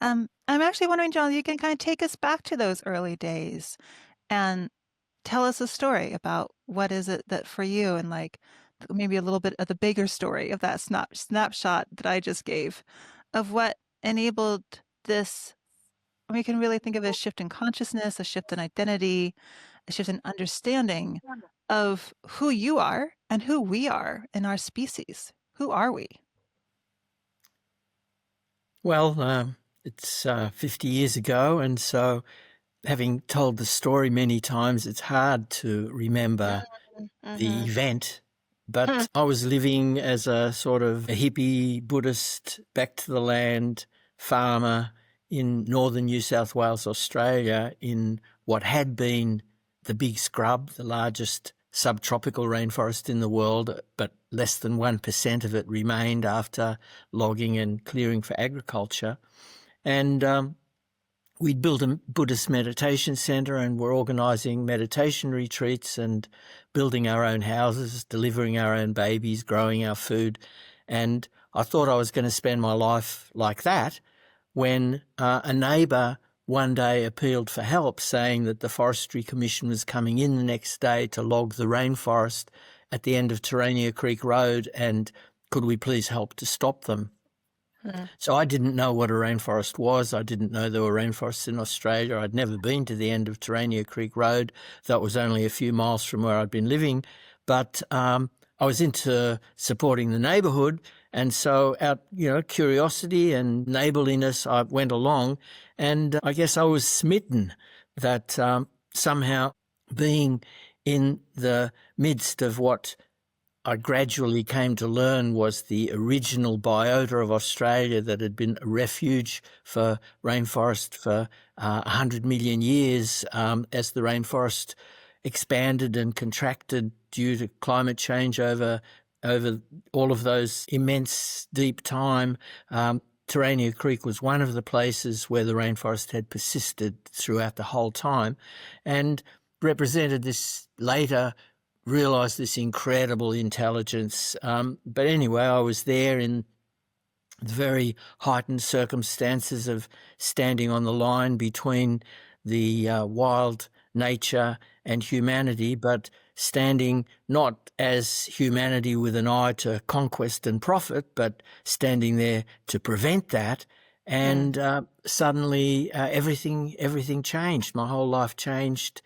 I'm actually wondering, John, you can kind of take us back to those early days and tell us a story about what is it that for you and like maybe a little bit of the bigger story of that snapshot that I just gave of what enabled this. We can really think of it as a shift in consciousness, a shift in identity, a shift in understanding of who you are and who we are in our species. Who are we? Well, it's 50 years ago, and so having told the story many times, it's hard to remember the Mm-hmm. event. But I was living as a sort of a hippie Buddhist, back to the land farmer in northern New South Wales, Australia, in what had been the big scrub, the largest subtropical rainforest in the world, but less than 1% of it remained after logging and clearing for agriculture. And we'd built a Buddhist meditation center and were organising meditation retreats and building our own houses, delivering our own babies, growing our food. And I thought I was going to spend my life like that when a neighbour one day appealed for help, saying that the Forestry Commission was coming in the next day to log the rainforest at the end of Terania Creek Road, and could we please help to stop them? So I didn't know what a rainforest was. I didn't know there were rainforests in Australia. I'd never been to the end of Terania Creek Road. That was only a few miles from where I'd been living. But I was into supporting the neighbourhood. And so out, curiosity and neighbourliness, I went along. And I guess I was smitten that somehow being in the midst of what I gradually came to learn was the original biota of Australia that had been a refuge for rainforest for 100 million years, as the rainforest expanded and contracted due to climate change over all of those immense deep time. Terania Creek was one of the places where the rainforest had persisted throughout the whole time and represented this later realised this incredible intelligence. But anyway, I was there in the very heightened circumstances of standing on the line between the wild nature and humanity, but standing not as humanity with an eye to conquest and profit, but standing there to prevent that. And suddenly everything changed. My whole life changed